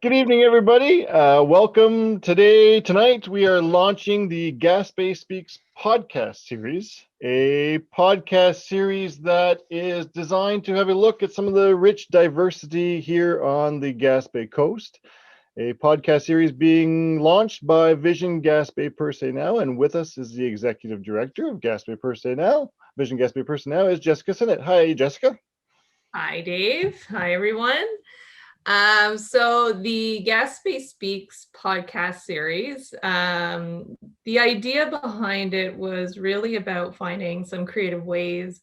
Good evening, everybody. Welcome tonight. We are launching the Gaspé Speaks podcast series, a podcast series that is designed to have a look at some of the rich diversity here on the Gaspé coast. A podcast series being launched by Vision Gaspé Per Se Now, and with us is the executive director of Gaspé Per Se Now. Vision Gaspé Per Se Now is Jessica Sinnott. Hi, Jessica. Hi, Dave. Hi, everyone. So the Gaspé Speaks podcast series, the idea behind it was really about finding some creative ways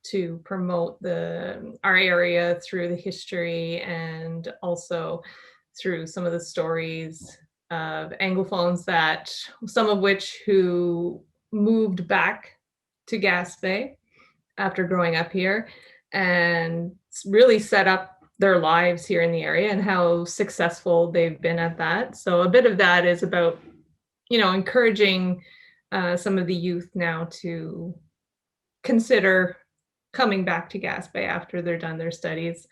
to promote our area through the history and also through some of the stories of Anglophones that some of which who moved back to Gaspé after growing up here and really set up their lives here in the area and how successful they've been at that. So a bit of that is about, encouraging some of the youth now to consider coming back to Gaspé after they're done their studies,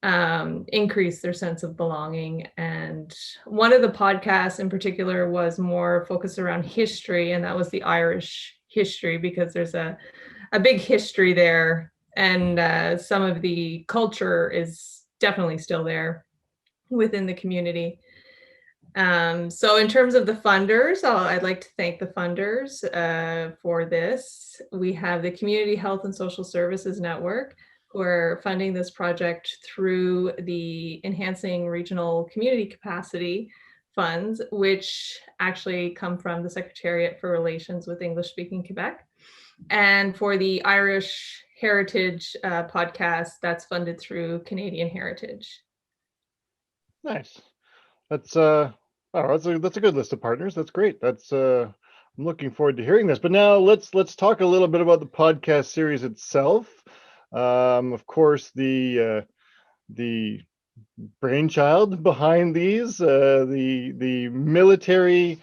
increase their sense of belonging. And one of the podcasts in particular was more focused around history, and that was the Irish history, because there's a big history there. And some of the culture is definitely still there within the community. So in terms of the funders, I'd like to thank the funders for this. We have the Community Health and Social Services Network, who are funding this project through the Enhancing Regional Community Capacity funds, which actually come from the Secretariat for Relations with English-Speaking Quebec. And for the Irish Heritage podcast, that's funded through Canadian Heritage. Nice. That's a good list of partners. That's great. I'm looking forward to hearing this. But now let's talk a little bit about the podcast series itself. Of course, the brainchild behind these, the military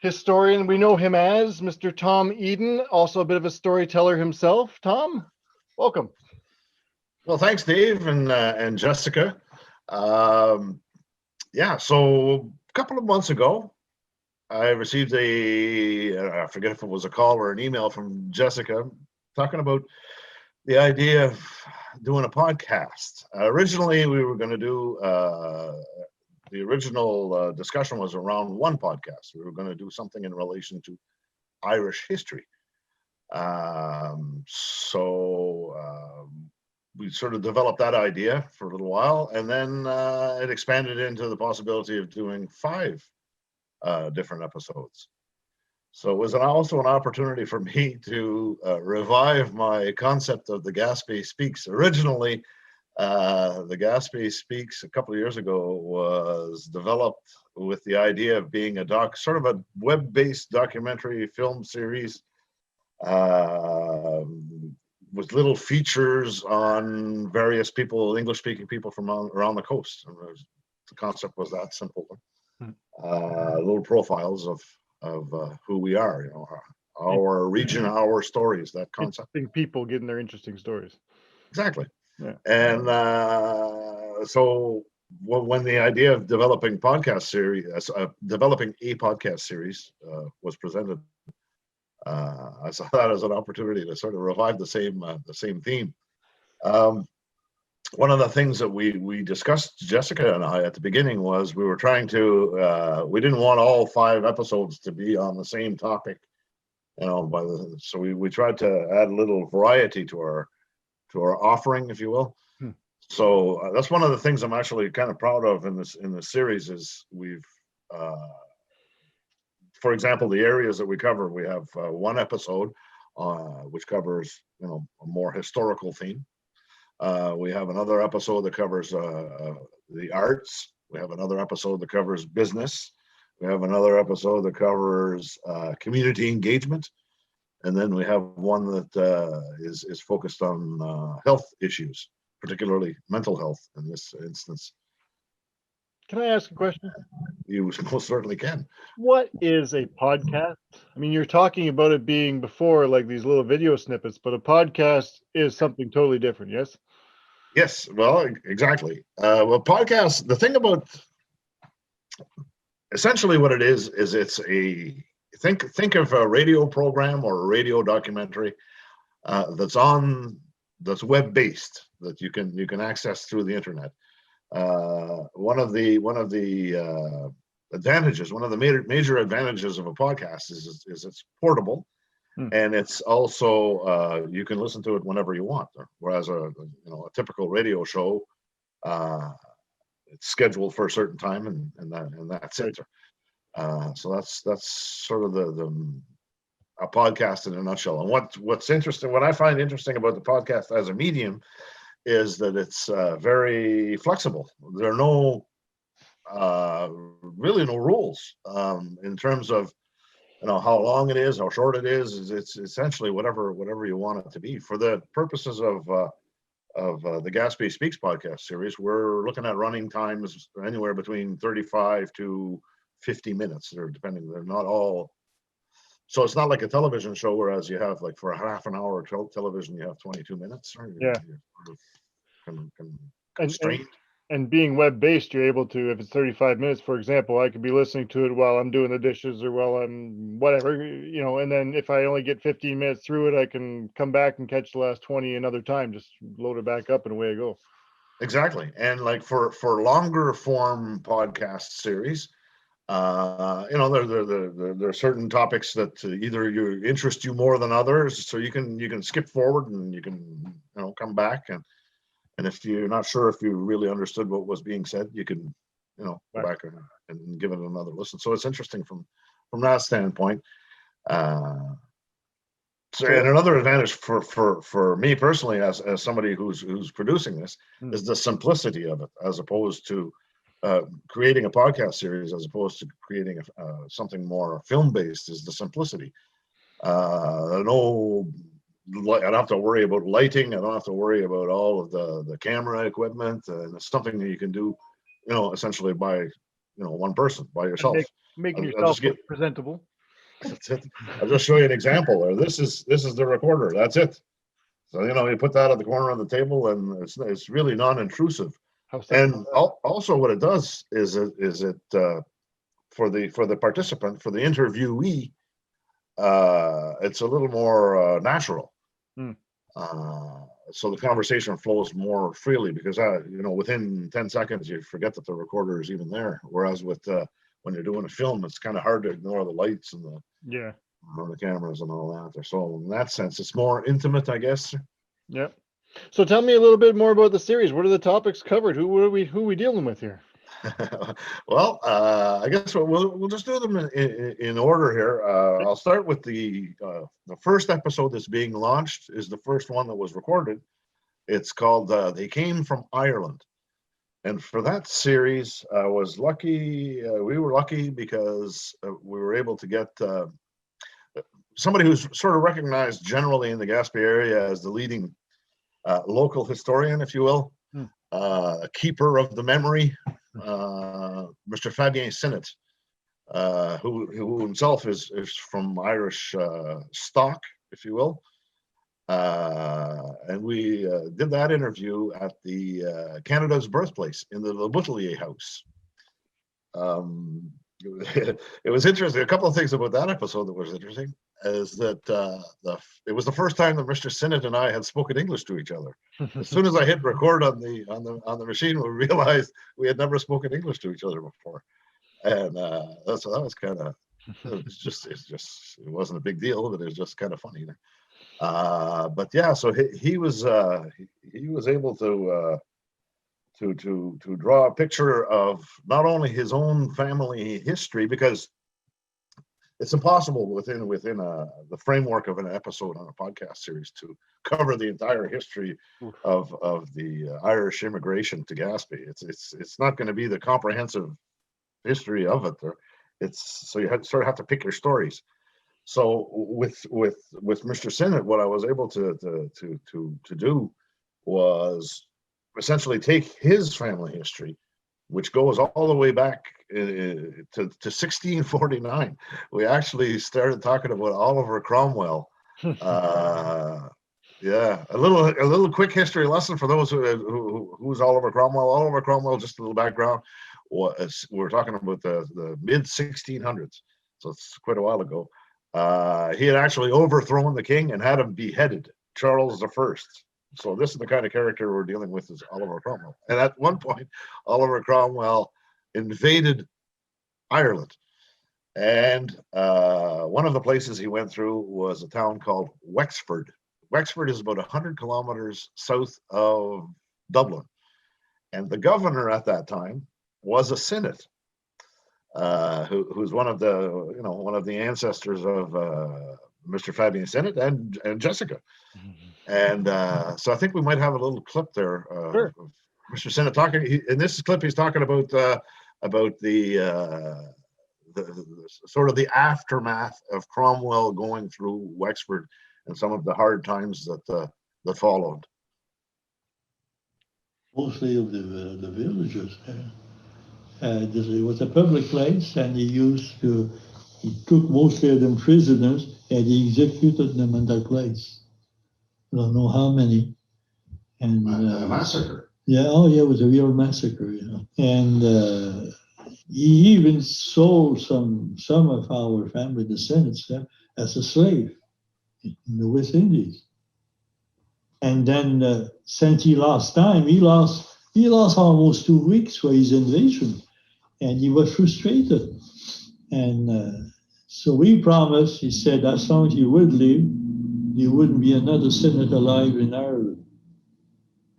historian, we know him as Mr. Tom Eden, also a bit of a storyteller himself. Tom, welcome. Well, thanks, Dave and Jessica. So a couple of months ago, I received I forget if it was a call or an email from Jessica talking about the idea of doing a podcast. Originally, we were going to do the original discussion was around one podcast. We were going to do something in relation to Irish history. We sort of developed that idea for a little while, and then it expanded into the possibility of doing 5 different episodes. So it was also an opportunity for me to revive my concept of the Gaspé Speaks. Originally, the Gaspé Speaks a couple of years ago was developed with the idea of being sort of a web-based documentary film series with little features on various people, English-speaking people from around the coast. And the concept was that simple. Little profiles of who we are, our region, our stories, that concept. Interesting people getting their interesting stories. Exactly. Yeah. And so when the idea of developing a podcast series was presented, I saw that as an opportunity to sort of revive the same theme. One of the things that we discussed, Jessica and I, at the beginning was we were trying to we didn't want all 5 episodes to be on the same topic, so we tried to add a little variety to our offering, if you will. So that's one of the things I'm actually kind of proud of in this series is we've for example, the areas that we cover, we have one episode which covers a more historical theme. We have another episode that covers the arts. We have another episode that covers business. We have another episode that covers community engagement. And then we have one that is focused on health issues, particularly mental health in this instance. Can I ask a question? You most certainly can. What is a podcast? I mean, you're talking about it being before like these little video snippets, but a podcast is something totally different, yes? Yes, well, exactly. Podcasts, the thing about essentially what it is it's a think of a radio program or a radio documentary that's web based, that you can access through the internet. One of the advantages, one of the major advantages of a podcast is it's portable, and it's also you can listen to it whenever you want. Whereas a typical radio show, it's scheduled for a certain time, and that's it. So that's sort of a podcast in a nutshell. And what's interesting, what I find interesting about the podcast as a medium, is that it's very flexible. There are no really no rules in terms of how long it is, how short it is. It's essentially whatever you want it to be. For the purposes of the Gaspé Speaks podcast series, we're looking at running times anywhere between 35 to 50 minutes. They're not all. So it's not like a television show, whereas you have, like, for a half an hour television, you have 22 minutes. You're sort of constrained. And being web-based, you're able to, if it's 35 minutes, for example, I could be listening to it while I'm doing the dishes or while I'm whatever, and then if I only get 15 minutes through it, I can come back and catch the last 20 another time, just load it back up and away I go. Exactly. And like for longer form podcast series, there are certain topics that either interest you more than others, so you can skip forward and you can come back, and if you're not sure if you really understood what was being said, you can go back and give it another listen. So it's interesting from that standpoint. And another advantage for me personally, as somebody who's producing this, is the simplicity of it, as opposed to creating a podcast series, as opposed to creating something more film based. Is the simplicity. I don't have to worry about lighting. I don't have to worry about all of the camera equipment, and it's something that you can do, essentially by one person, by yourself. Making yourself presentable. That's it. I'll just show you an example there. This is the recorder. That's it. So you put that at the corner of the table, and it's really non-intrusive. And also, what it does is it for the participant, for the interviewee, it's a little more natural. So the conversation flows more freely, because within 10 seconds you forget that the recorder is even there. Whereas with when you're doing a film, it's kind of hard to ignore the lights and the cameras and all that. So in that sense, it's more intimate, I guess. Yep. So tell me a little bit more about the series. What are the topics covered? Who are we dealing with here? Well, I guess we'll just do them in order here. I'll start with the first episode that's being launched. Is the first one that was recorded. It's called "They Came from Ireland," and for that series, I was lucky. We were lucky because we were able to get somebody who's sort of recognized generally in the Gaspé area as the leading local historian, if you will, a keeper of the memory. Mr. Fabien Sinnott, who himself is from Irish stock, if you will, and we did that interview at the Canada's birthplace in the Le Boutelier House. It was interesting. A couple of things about that episode that was interesting is that it was the first time that Mr. Sinnott and I had spoken English to each other. As soon as I hit record on the machine, we realized we had never spoken English to each other before, and so that was kind of it wasn't a big deal, but it was just kind of funny. But yeah, so he was able to draw a picture of not only his own family history, because it's impossible within the framework of an episode on a podcast series to cover the entire history of the Irish immigration to Gaspé. It's not going to be the comprehensive history of it. So you sort of have to pick your stories. So with Mr. Sinnott, what I was able to do was essentially take his family history, which goes all the way back to 1649. We actually started talking about Oliver Cromwell. Yeah, a little quick history lesson for those who's Oliver Cromwell. Oliver Cromwell, just a little background, we're talking about the mid 1600s, so it's quite a while ago. He had actually overthrown the king and had him beheaded, Charles I. So this is the kind of character we're dealing with, is Oliver Cromwell. And at one point, Oliver Cromwell invaded Ireland. And one of the places he went through was a town called Wexford. Wexford is about 100 kilometers south of Dublin. And the governor at that time was a Cynic, who's one of the ancestors of Mr. Fabian Cynic and Jessica. And so I think we might have a little clip there Sure. of Mr. Cynic talking. In this clip, he's talking about the sort of the aftermath of Cromwell going through Wexford and some of the hard times that followed. Mostly of the villagers there. It was a public place, and he took mostly of them prisoners, and he executed them in that place. I don't know how many. And A massacre. yeah, it was a real massacre, And he even sold some of our family descendants as a slave in the West Indies. And then since he lost time, he lost almost 2 weeks for his invasion, and he was frustrated. And so he promised, he said, as long as he would live, there wouldn't be another Senate alive in Ireland.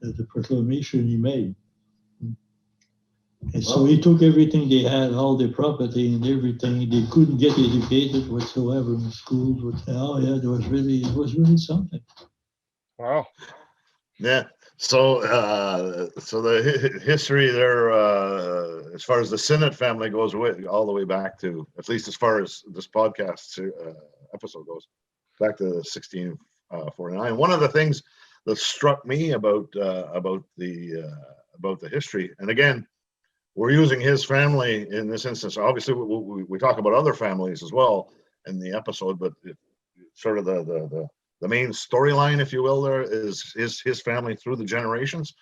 That's the proclamation he made. And so he took everything they had, all their property and everything. They couldn't get educated whatsoever in schools. It was really something. Wow. Yeah. So the history there, as far as the Cynic family goes, all the way back to, at least as far as this podcast episode goes, back to 1649. One of the things that struck me about the history, and again, we're using his family in this instance. Obviously, we talk about other families as well in the episode, but sort of the main storyline, if you will, there is his family through the generations.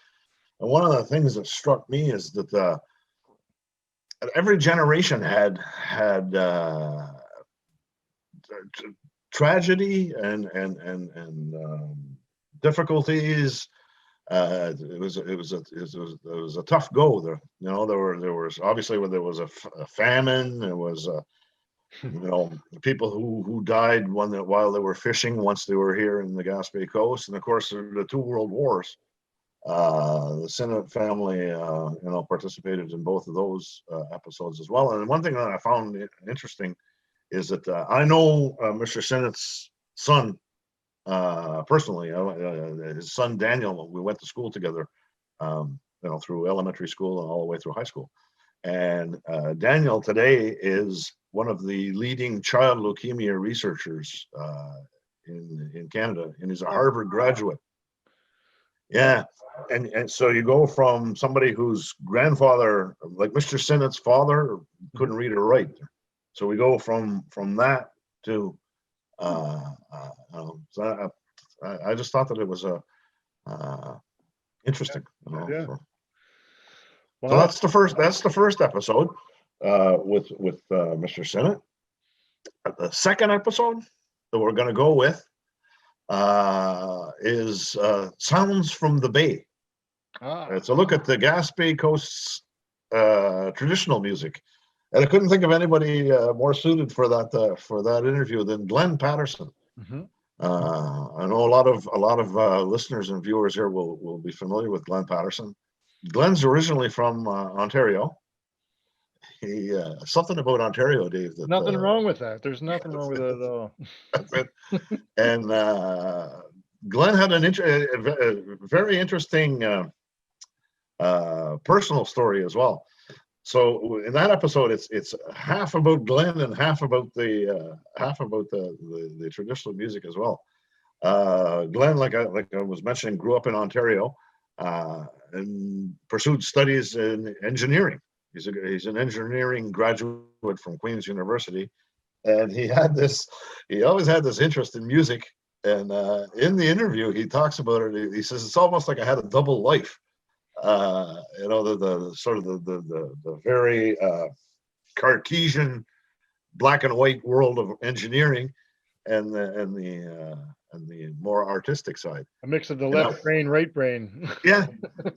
And one of the things that struck me is that every generation had tragedy and difficulties. It was a tough go. There was obviously when there was a famine. There was people who died while they were fishing once they were here in the Gaspé coast, and of course the 2 world wars. The Cynic family, participated in both of those episodes as well. And one thing that I found interesting is that I know Mr. Cynic's son personally. His son Daniel. We went to school together, through elementary school and all the way through high school. And Daniel today is one of the leading child leukemia researchers in Canada, and he's a Harvard graduate. Yeah, and so you go from somebody whose grandfather, like Mr. Cynic's father, couldn't read or write. So we go from that to so I just thought that it was interesting. Yeah. So that's the first episode with Mr. Cynic. The second episode that we're going to go with is Sounds from the Bay. It's a look at the Gaspé Coast's traditional music, and I couldn't think of anybody more suited for that interview than Glenn Patterson. Mm-hmm. I know a lot of listeners and viewers here will be familiar with Glenn Patterson. Glenn's originally from Ontario. He something about Ontario, Dave. Nothing wrong with that. There's nothing wrong with it at all. That's it. And Glenn had a very interesting personal story as well. So in that episode, it's half about Glenn and half about the traditional music as well. Glenn, like I was mentioning, grew up in Ontario and pursued studies in engineering. He's an engineering graduate from Queen's University, and he always had this interest in music. And in the interview, he talks about it. He says it's almost like I had a double life. You know, the sort of the very Cartesian black and white world of engineering, and the more artistic side. A mix of the You know? left brain, right brain. Yeah,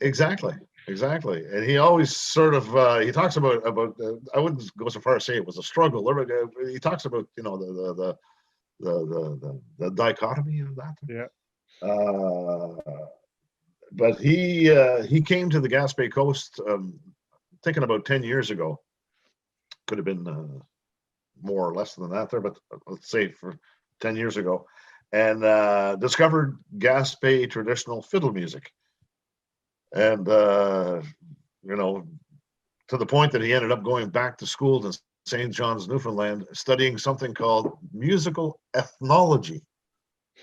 exactly, exactly. And he always sort of he talks about I wouldn't go so far as say it was a struggle. He talks about, you know, the dichotomy of that. Yeah. But he came to the Gaspé Coast, thinking about 10 years ago. Could have been more or less than that there, but let's say for 10 years ago, and discovered Gaspé traditional fiddle music. And, you know, to the point that he ended up going back to school in St. John's, Newfoundland, studying something called musical ethnology.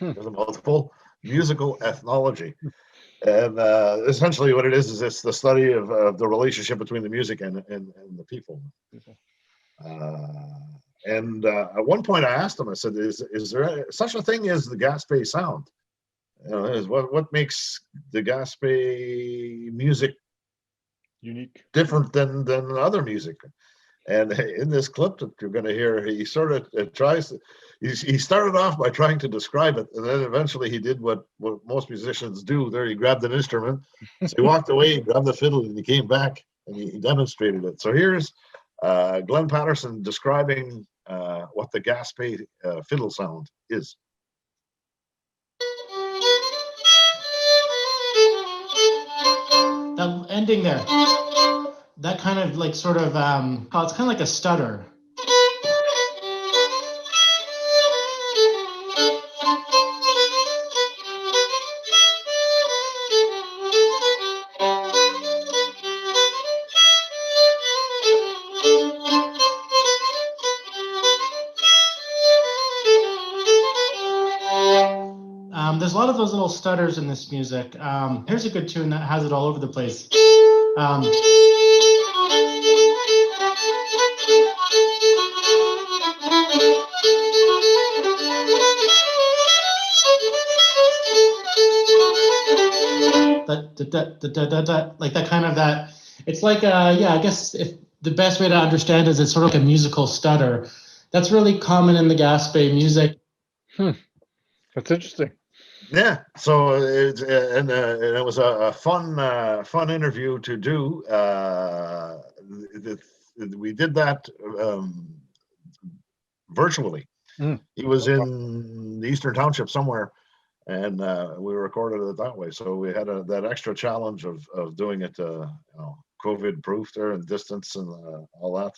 There's a mouthful, musical ethnology. And essentially what it is it's the study of the relationship between the music and the people. And at one point I asked him, I said, is there such a thing as the Gaspé sound? You know, is what makes the Gaspé music Unique. different than other music? And in this clip that you're going to hear, he sort of he started off by trying to describe it, and then eventually he did what most musicians do. There, he grabbed an instrument, so he walked away, he grabbed the fiddle, and he came back and he demonstrated it. So here's Glenn Patterson describing what the Gaspé fiddle sound is. That ending there, that kind of like sort of, oh, it's kind of like a stutter. There's a lot of those little stutters in this music. Here's a good tune that has it all over the place. Like that kind of that. It's like, yeah, I guess if the best way to understand is it's sort of like a musical stutter. That's really common in the Gaspé music. That's interesting. Yeah, so and it was a fun interview to do. We did that virtually. He was in the Eastern Township somewhere, and we recorded it that way. So we had that extra challenge of doing it, COVID proof there and distance and all that.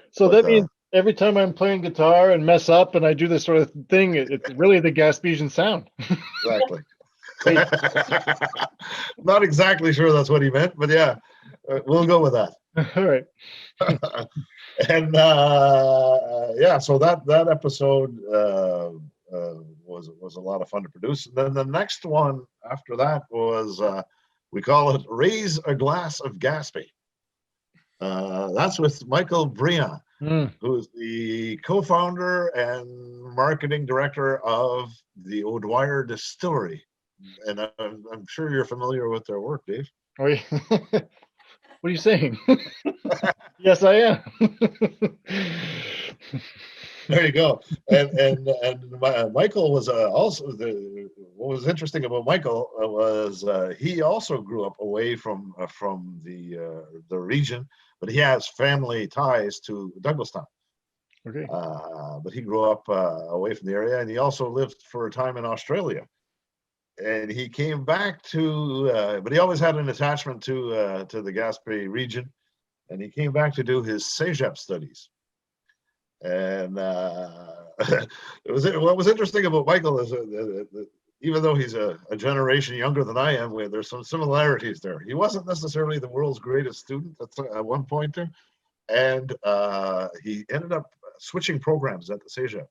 So that means every time I'm playing guitar and mess up and I do this sort of thing, it's really the Gaspesian sound. Exactly. Not exactly sure that's what he meant, but yeah, we'll go with that. All right. And yeah, so that episode was a lot of fun to produce. And then the next one after that was we call it "Raise a Glass of Gaspé." That's with Michael Briand, who's the co-founder and marketing director of the O'Dwyer Distillery. And I'm sure you're familiar with their work, Dave. Oh, yeah. What are you saying? Yes, I am. There you go. And Michael was also what was interesting about Michael was he also grew up away from the region, but he has family ties to Douglastown. Okay. But he grew up away from the area, and he also lived for a time in Australia. And he came back to, but he always had an attachment to the Gaspé region, and he came back to do his CEGEP studies. And what was interesting about Michael is even though he's a generation younger than I am, there's some similarities there. He wasn't necessarily the world's greatest student at one point there, and he ended up switching programs at the CEGEP.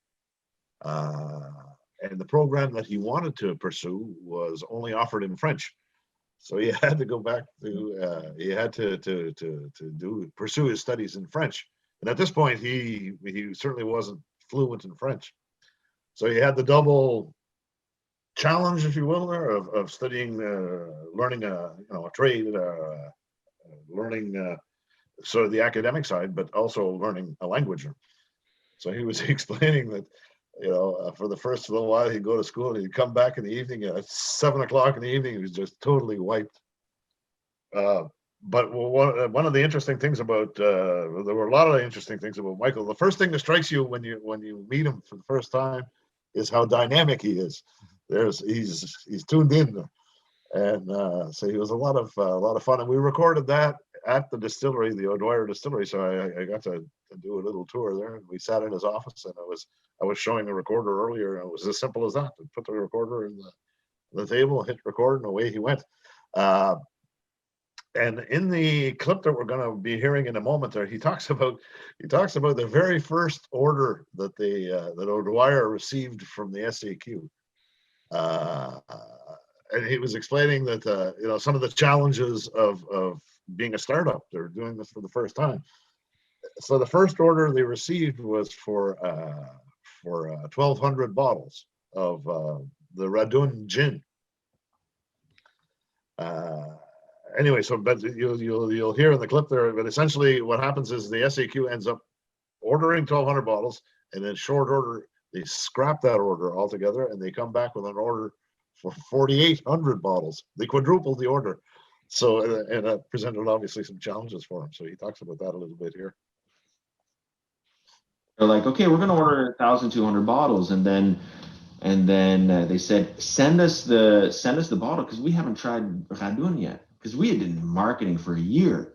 And the program that he wanted to pursue was only offered in French, so he had to go back to he had to pursue his studies in French. And at this point, he certainly wasn't fluent in French, so he had the double challenge, if you will, there of studying, learning a trade, learning sort of the academic side, but also learning a language. So he was explaining that, for the first little while, he'd go to school and he'd come back in the evening at 7 o'clock in the evening. He was just totally wiped. But one of the interesting things about there were a lot of interesting things about Michael. The first thing that strikes you when you meet him for the first time is how dynamic he is. He's tuned in, and so he was a lot of fun. And we recorded that at the distillery, the O'Dwyer distillery. So I got to do a little tour there, and we sat in his office, and I was showing a recorder earlier, and it was as simple as that. Put the recorder in the table, hit record, and away he went. And in the clip that we're going to be hearing in a moment, there he talks about the very first order that that O'Dwyer received from the SAQ, and he was explaining that some of the challenges of being a startup. They're doing this for the first time. So the first order they received was for 1,200 bottles of the Radun gin. Anyway, but you'll hear in the clip there. But essentially, what happens is the SAQ ends up ordering 1,200 bottles, and in short order they scrap that order altogether, and they come back with an order for 4,800 bottles. They quadrupled the order. So and that presented obviously some challenges for him. So he talks about that a little bit here. They're like, okay, we're going to order 1,200 bottles, and then they said, send us the bottle because we haven't tried Radun yet, because we had been marketing for a year,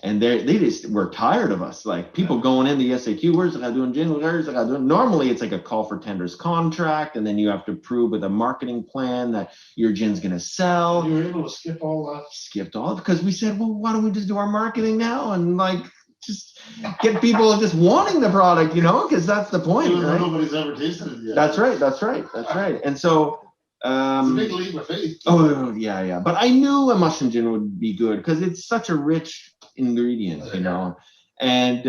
and they just were tired of us. Like people going in the SAQ, where's the Radun gin? Where's the Radun? Normally it's like a call for tenders contract, and then you have to prove with a marketing plan that your gin's going to sell. You were able to skip all that. Skipped all because we said, well, why don't we just do our marketing now and just get people just wanting the product, because that's the point, right? Nobody's ever tasted it yet. That's right. And so, it's a big leap of faith. Oh yeah. But I knew a mushroom gin would be good because it's such a rich ingredient, And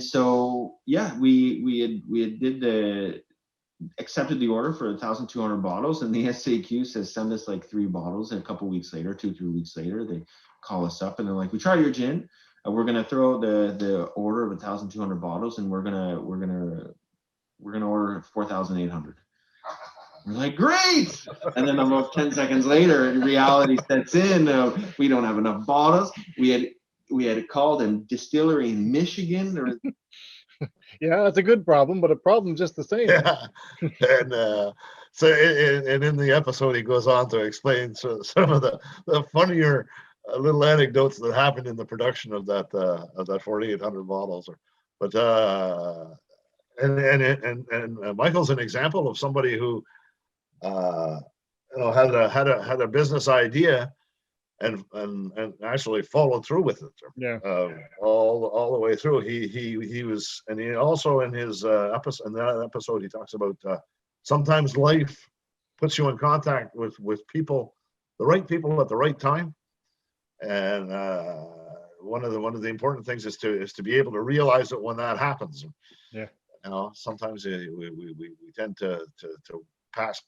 so yeah, we accepted the order for 1,200 bottles, and the SAQ says send us like 3 bottles. And a couple weeks later, 2-3 weeks later, they call us up and they're like, we tried your gin. We're gonna throw the order of 1,200 bottles, and we're gonna order 4,800. We're like, great! And then about 10 seconds later, reality sets in. We don't have enough bottles. We had called a distillery in Michigan. Yeah, that's a good problem, but a problem just the same. Yeah, and so in the episode, he goes on to explain some of the funnier little anecdotes that happened in the production of that 4,800 bottles. But and Michael's an example of somebody who had a business idea and actually followed through with it. Yeah. All the way through. He was, and he also in his episode he talks about sometimes life puts you in contact with people, the right people at the right time. And one of the important things is to be able to realize it when that happens. Yeah. Sometimes we tend to pass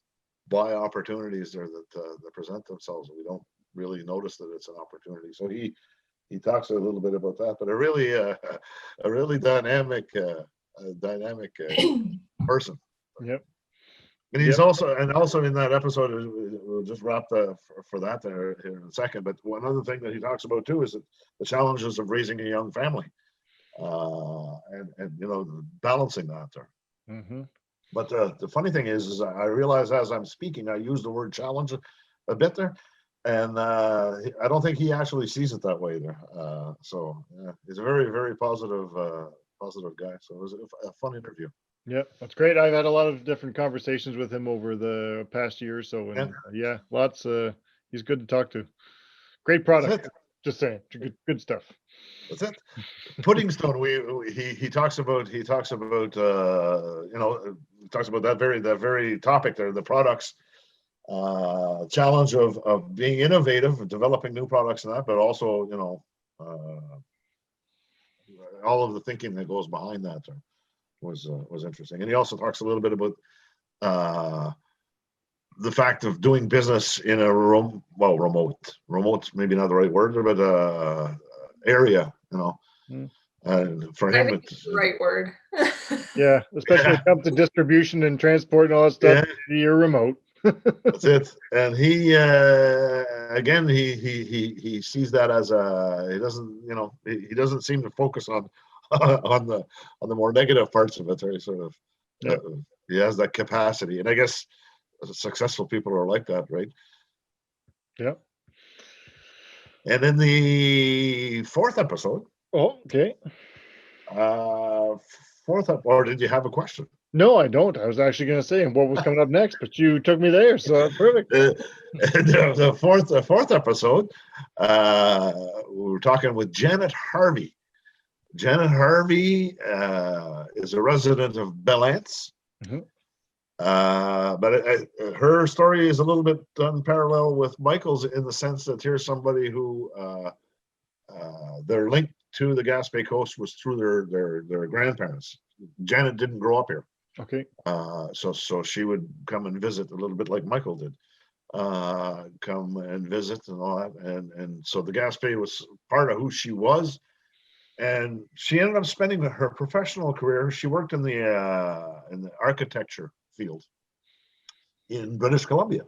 by opportunities there that present themselves. We don't really notice that it's an opportunity. So he talks a little bit about that, but a really dynamic person. Yep. And he's also in that episode, we'll just wrap for that there here in a second. But one other thing that he talks about too is the challenges of raising a young family, and balancing that there. Mm-hmm. But the funny thing is I realize as I'm speaking, I use the word challenge a bit there, and I don't think he actually sees it that way there. So yeah, he's a very, very positive guy. So it was a fun interview. Yeah, that's great. I've had a lot of different conversations with him over the past year or so, and yeah, lots. He's good to talk to. Great product. Just saying, good stuff. That's it. Pudding Stone. He talks about that very topic there, the products, challenge of being innovative, of developing new products and that, but also all of the thinking that goes behind that was interesting. And he also talks a little bit about the fact of doing business in a remote, maybe not the right word, but area, and for I him, think it's the right word. Yeah, especially when it comes to distribution and transport and all that stuff. You're remote. That's it. And he again, he sees that as he doesn't, he doesn't seem to focus on on the more negative parts of it. Or he sort of he has that capacity, and I guess successful people are like that, right? Yeah. And in the fourth episode, Okay. or did you have a question? No, I don't. I was actually going to say what was coming up next, but you took me there, so that's perfect. The fourth episode, we were talking with Janet Harvey. Janet Harvey is a resident of Belance. Mm-hmm. But her story is a little bit unparalleled with Michael's in the sense that here's somebody who their link to the Gaspé coast was through their grandparents. Janet didn't grow up here. Okay. So she would come and visit a little bit like Michael did. Come and visit and all that. And so the Gaspé was part of who she was. And she ended up spending her professional career. She worked in the architecture field in British Columbia.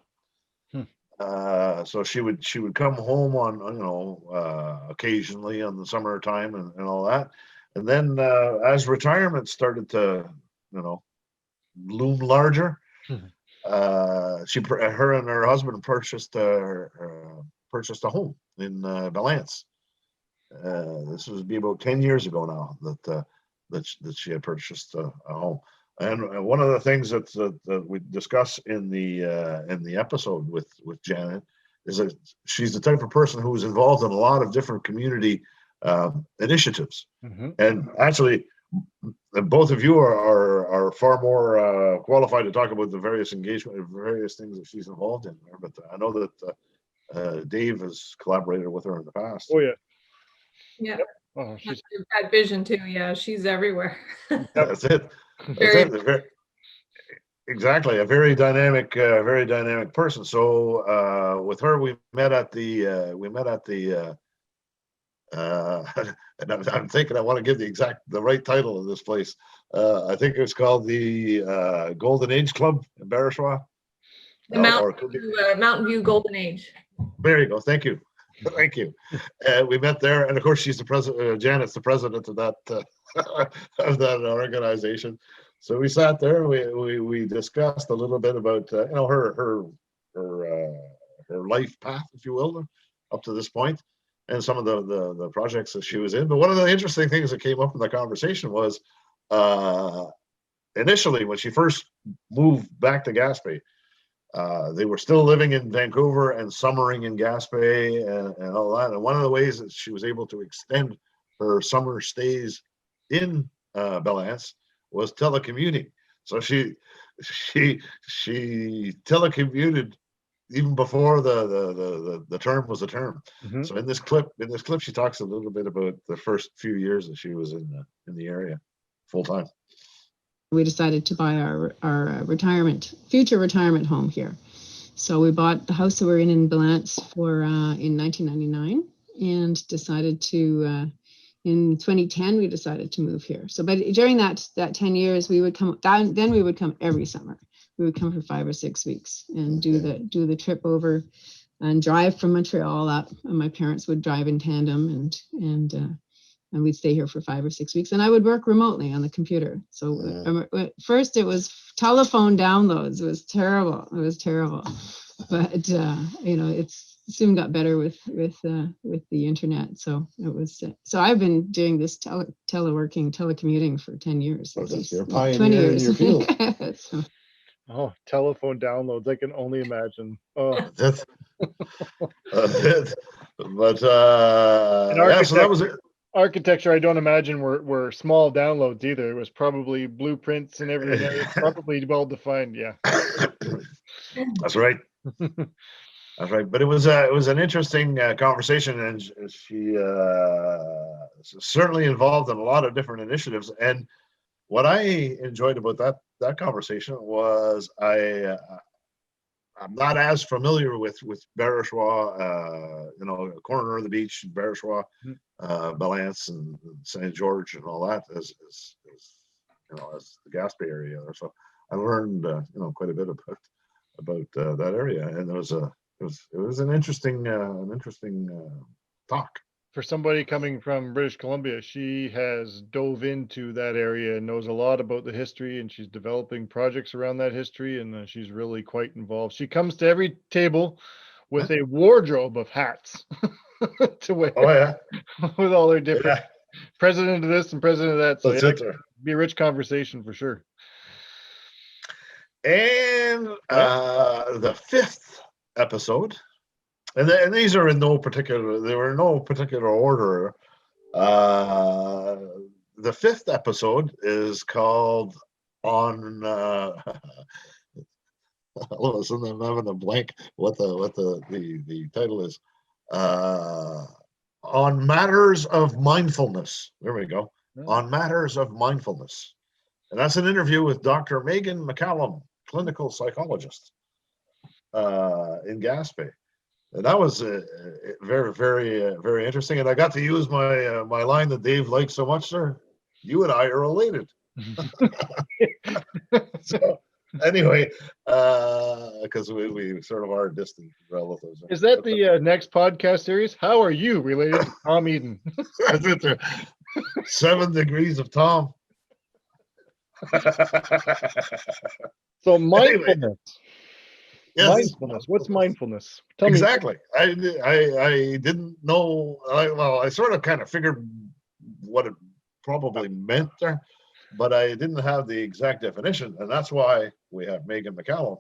So she would come home on occasionally on the summertime and all that. And then as retirement started to loom larger, her and her husband purchased a home in Valence. This was be about 10 years ago now that she had purchased a home. And one of the things that we discuss in the episode with Janet is that she's the type of person who is involved in a lot of different community initiatives. Mm-hmm. And actually, both of you are far more qualified to talk about the various various things that she's involved in there. But I know that Dave has collaborated with her in the past. Oh yeah. Yeah. Oh, she's that vision too. Yeah, she's everywhere. That's it. Exactly, a very dynamic person. So with her, we met at the. And I'm thinking I want to give the right title of this place. I think it's called the Golden Age Club in Barishaw. The Mountain View Golden Age. There you go. Thank you. Thank you. We met there, and of course, she's the president. Janet's the president of that of that organization. So we sat there. We discussed a little bit about her life path, if you will, up to this point, and some of the projects that she was in. But one of the interesting things that came up in the conversation was initially when she first moved back to Gaspé. They were still living in Vancouver and summering in Gaspé and all that. And one of the ways that she was able to extend her summer stays in Belance was telecommuting. So she telecommuted even before the term was a term. Mm-hmm. So in this clip, she talks a little bit about the first few years that she was in the area full time. We decided to buy our future retirement home here. So we bought the house that we're in Belance in 1999 and decided to, in 2010, we decided to move here. So, but during that 10 years, we would come down, then we would come every summer. We would come for 5 or 6 weeks and do the trip over and drive from Montreal up. And my parents would drive in tandem and we'd stay here for 5 or 6 weeks, and I would work remotely on the computer. So first it was telephone downloads. It was terrible. But it soon got better with the internet. So it was. So I've been doing this telecommuting for 10 years. You're a pioneer 20 years. in your field. So. Oh, telephone downloads! I can only imagine. Oh, that's it. But so that was it. Architecture, I don't imagine were small downloads either. It was probably blueprints and everything. It's probably well defined. Yeah, that's right. That's right. But it was an interesting conversation, and she certainly involved in a lot of different initiatives. And what I enjoyed about that conversation was I I'm not as familiar with Barachois, you know, corner of the beach, Barachois, Balance and St. George and all that as you know, as the Gaspé area there. So I learned you know, quite a bit about that area, and it was an interesting talk. For somebody coming from British Columbia, she has dove into that area and knows a lot about the history, and she's developing projects around that history, and she's really quite involved. She comes to every table with a wardrobe of hats to wear. Oh yeah, with all their different yeah. president of this and president of that. So That's yeah, it there. be a rich conversation for sure. And the 5th episode, and these are in no particular, they were in no particular order. The 5th episode is called On. All of a sudden, I'm having a blank. What the title is? On Matters of Mindfulness. There we go. On Matters of Mindfulness, and that's an interview with Dr. Megan McCallum, clinical psychologist in Gaspé. And that was very, very, very interesting. And I got to use my my line that Dave likes so much, sir. You and I are related. So anyway, because we sort of are distant relatives. Is that the next podcast series? How are you related to Tom Eden? 7 degrees of Tom. So mindfulness. Anyway. Yes. Mindfulness. What's mindfulness? Tell exactly. Me. I didn't know. I sort of kind of figured what it probably meant there, but I didn't have the exact definition, and that's why we have Megan McCallum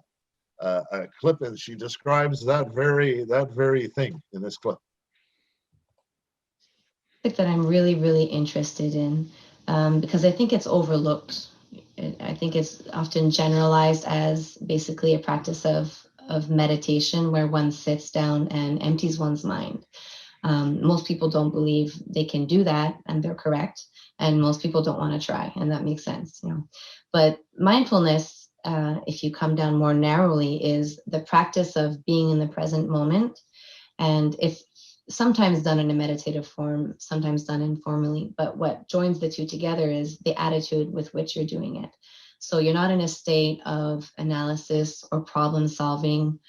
a clip, and she describes that very thing in this clip. That I'm really interested in because I think it's overlooked. I think it's often generalized as basically a practice of meditation where one sits down and empties one's mind. Most people don't believe they can do that, and they're correct. And most people don't want to try, and that makes sense, you know. But mindfulness, if you come down more narrowly, is the practice of being in the present moment. And if sometimes done in a meditative form, sometimes done informally, but what joins the two together is the attitude with which you're doing it. So you're not in a state of analysis or problem solving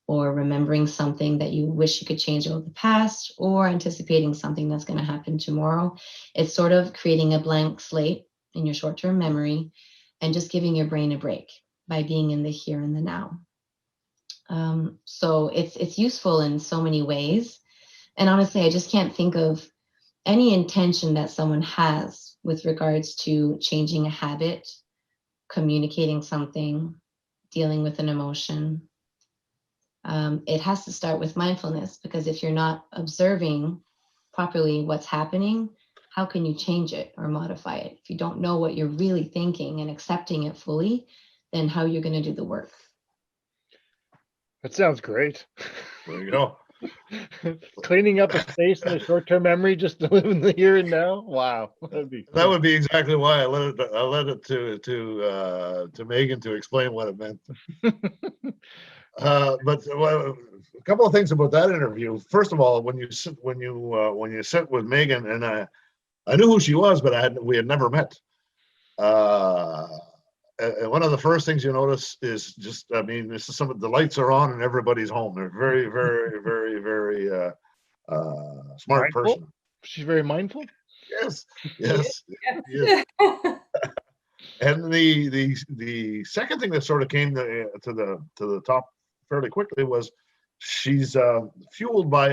or remembering something that you wish you could change about the past or anticipating something that's going to happen tomorrow. It's sort of creating a blank slate in your short-term memory and just giving your brain a break by being in the here and the now. So it's useful in so many ways. And honestly, I just can't think of any intention that someone has with regards to changing a habit, communicating something, dealing with an emotion. It has to start with mindfulness, because if you're not observing properly what's happening, how can you change it or modify it? If you don't know what you're really thinking and accepting it fully, then how are you going to do the work? That sounds great. There you go. Cleaning up a space in the short-term memory just to live in the here and now. Wow, that'd be cool. That would be exactly why I led it to Megan to explain what it meant. But a couple of things about that interview. First of all, when you sit with Megan, and I knew who she was, but we had never met. And one of the first things you notice is just, I mean, this is the lights are on and everybody's home. They're very, very, very, very smart Mindful? person. She's very mindful. Yes. And the second thing that sort of came to the top fairly quickly was she's fueled by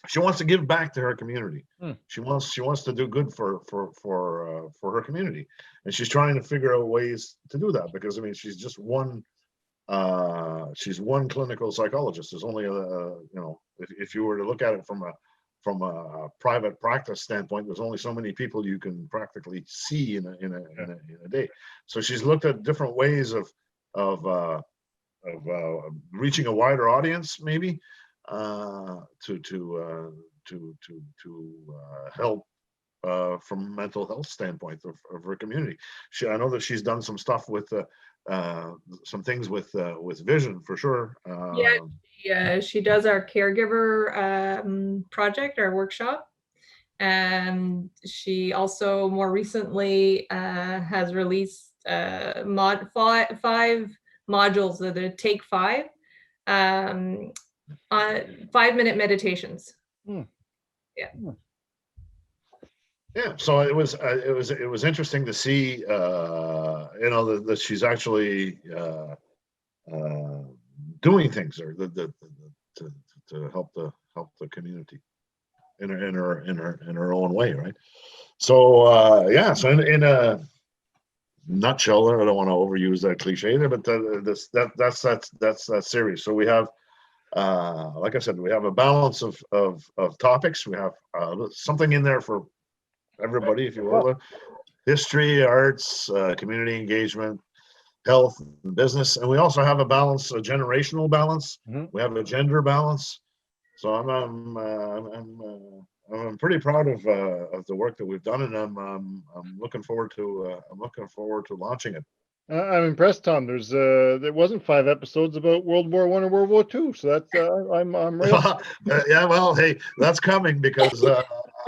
she wants to give back to her community. She wants to do good for her community, and she's trying to figure out ways to do that, because I mean she's one clinical psychologist. There's only if you were to look at it from a private practice standpoint, there's only so many people you can practically see in a day. So she's looked at different ways of reaching a wider audience, maybe to help from a mental health standpoint of her community. I know that she's done some stuff with some things with vision for sure. Yeah, she does our caregiver project, our workshop. And she also more recently has released 5 modules of the Take 5 on 5-minute meditations. Yeah. Yeah, so it was interesting to see, that she's actually doing things or to help the community in her own way, right? So so in a nutshell, I don't want to overuse that cliche there, but that's that series. So we have, like I said, we have a balance of topics. We have something in there for everybody, if you will. History, arts, community engagement, health, and business, and we also have a balance, a generational balance. We have a gender balance. So I'm pretty proud of the work that we've done, and I'm looking forward to launching it. I'm impressed, Tom. There wasn't 5 episodes about World War I or World War II, so that's I'm right. Yeah, well, hey, that's coming because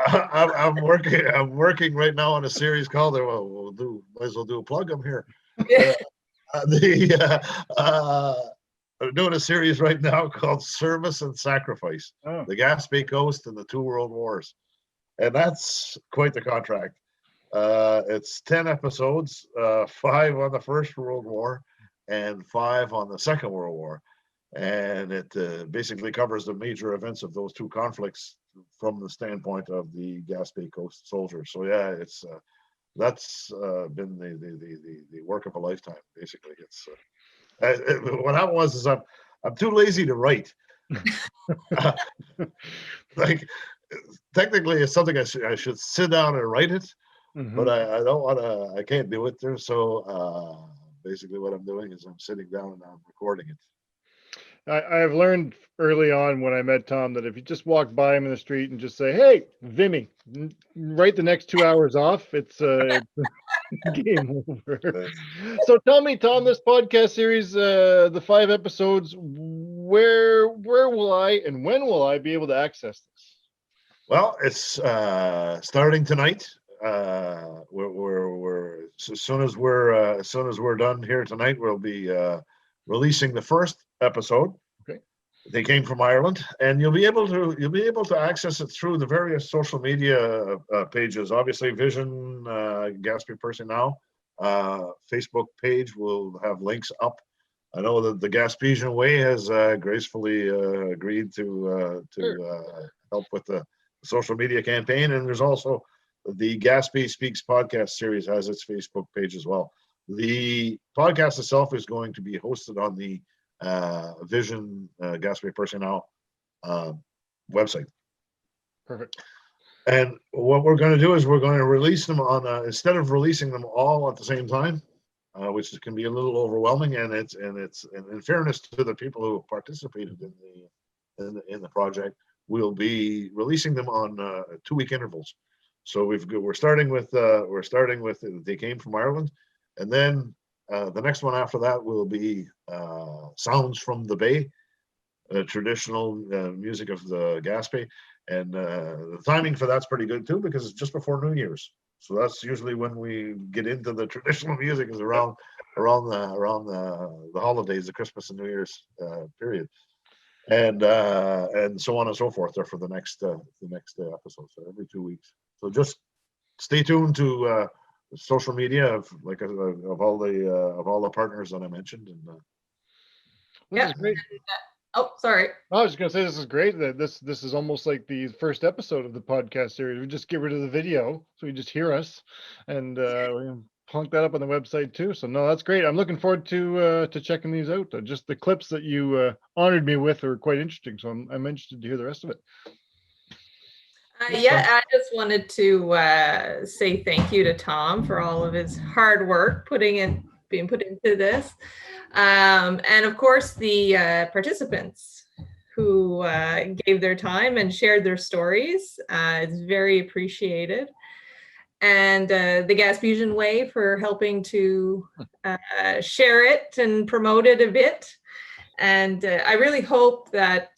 I'm working right now on a series called might as well do a plug. I'm here. I'm doing a series right now called Service and Sacrifice: The Gaspé Coast and the 2 World Wars, and that's quite the contract. It's 10 episodes, 5 on the First World War and 5 on the Second World War, and it basically covers the major events of those 2 conflicts from the standpoint of the Gaspé Coast soldiers. So yeah, it's that's been the work of a lifetime. Basically, it's what happened is I'm too lazy to write. Like, technically, it's something I should sit down and write it. But I don't want to. I can't do it there. So basically, what I'm doing is I'm sitting down and I'm recording it. I have learned early on when I met Tom that if you just walk by him in the street and just say, "Hey, Vimy, write the next 2 hours off," it's game over. So tell me, Tom, this podcast series, the 5 episodes, where will I and when will I be able to access this? Well, it's starting tonight. We're as soon as we're done here tonight, we'll be releasing the first episode. Okay. They came from Ireland, and you'll be able to access it through the various social media pages. Obviously, Vision, Gaspé Personnel, Facebook page will have links up. I know that the Gaspésian Way has gracefully agreed to help with the social media campaign, and there's also the Gaspé Speaks podcast series has its Facebook page as well. The podcast itself is going to be hosted on the Vision Gaspé Personnel website. Perfect. And what we're going to do is we're going to release them on instead of releasing them all at the same time, which can be a little overwhelming. And in fairness to the people who participated in the project, we'll be releasing them on 2-week intervals. So we're starting with They Came from Ireland, and then the next one after that will be Sounds from the Bay, traditional music of the Gaspé, and the timing for that's pretty good too because it's just before New Year's. So that's usually when we get into the traditional music, is around the holidays, the Christmas and New Year's period. And so on and so forth there for the next episode. So every 2 weeks. So just stay tuned to social media of all the partners that I mentioned. And this is great. Sorry. I was just gonna say this is great. That this is almost like the first episode of the podcast series. We just get rid of the video, so you just hear us, and we plunk that up on the website too. So no, that's great. I'm looking forward to checking these out. Just the clips that you honored me with are quite interesting. So I'm interested to hear the rest of it. I just wanted to say thank you to Tom for all of his hard work being put into this, and of course the participants who gave their time and shared their stories. It's very appreciated. and the Gaspesian Way for helping to share it and promote it a bit. And I really hope that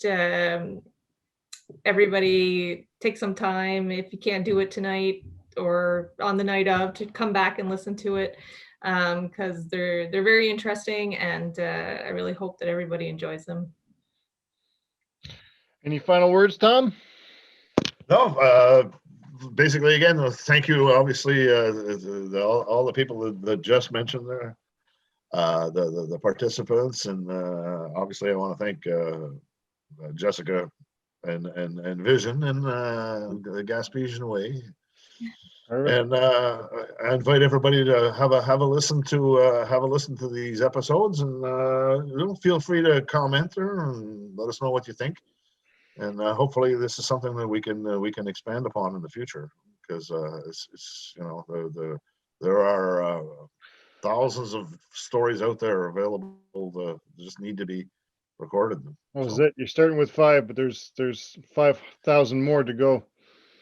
everybody take some time, if you can't do it tonight or on the night of, to come back and listen to it, because they're very interesting, and I really hope that everybody enjoys them. Any final words, Tom? No, basically, again, thank you, obviously, all the people that just mentioned there, the participants, and obviously I want to thank Jessica and Vision and the Gaspesian Way. And I invite everybody to have a listen to these episodes, and feel free to comment there and let us know what you think. And hopefully this is something that we can expand upon in the future, because it's there are thousands of stories out there available that just need to be recorded. That was it. You're starting with 5, but there's 5,000 more to go.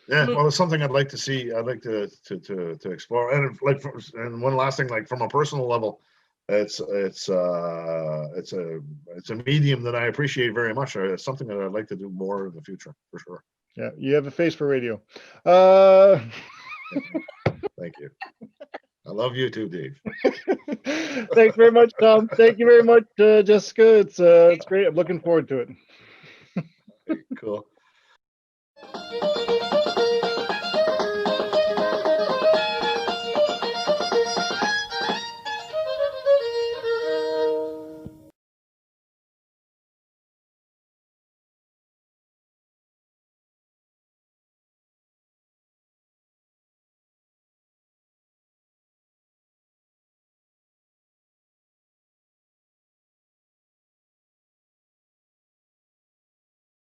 Yeah, well, it's something I'd like to see. I'd like to explore. And and one last thing, like from a personal level, it's a medium that I appreciate very much. It's something that I'd like to do more in the future, for sure. Yeah, you have a face for radio. Thank you. I love you too, Dave. Thanks very much, Tom. Thank you very much, Jessica. It's great. I'm looking forward to it. Cool.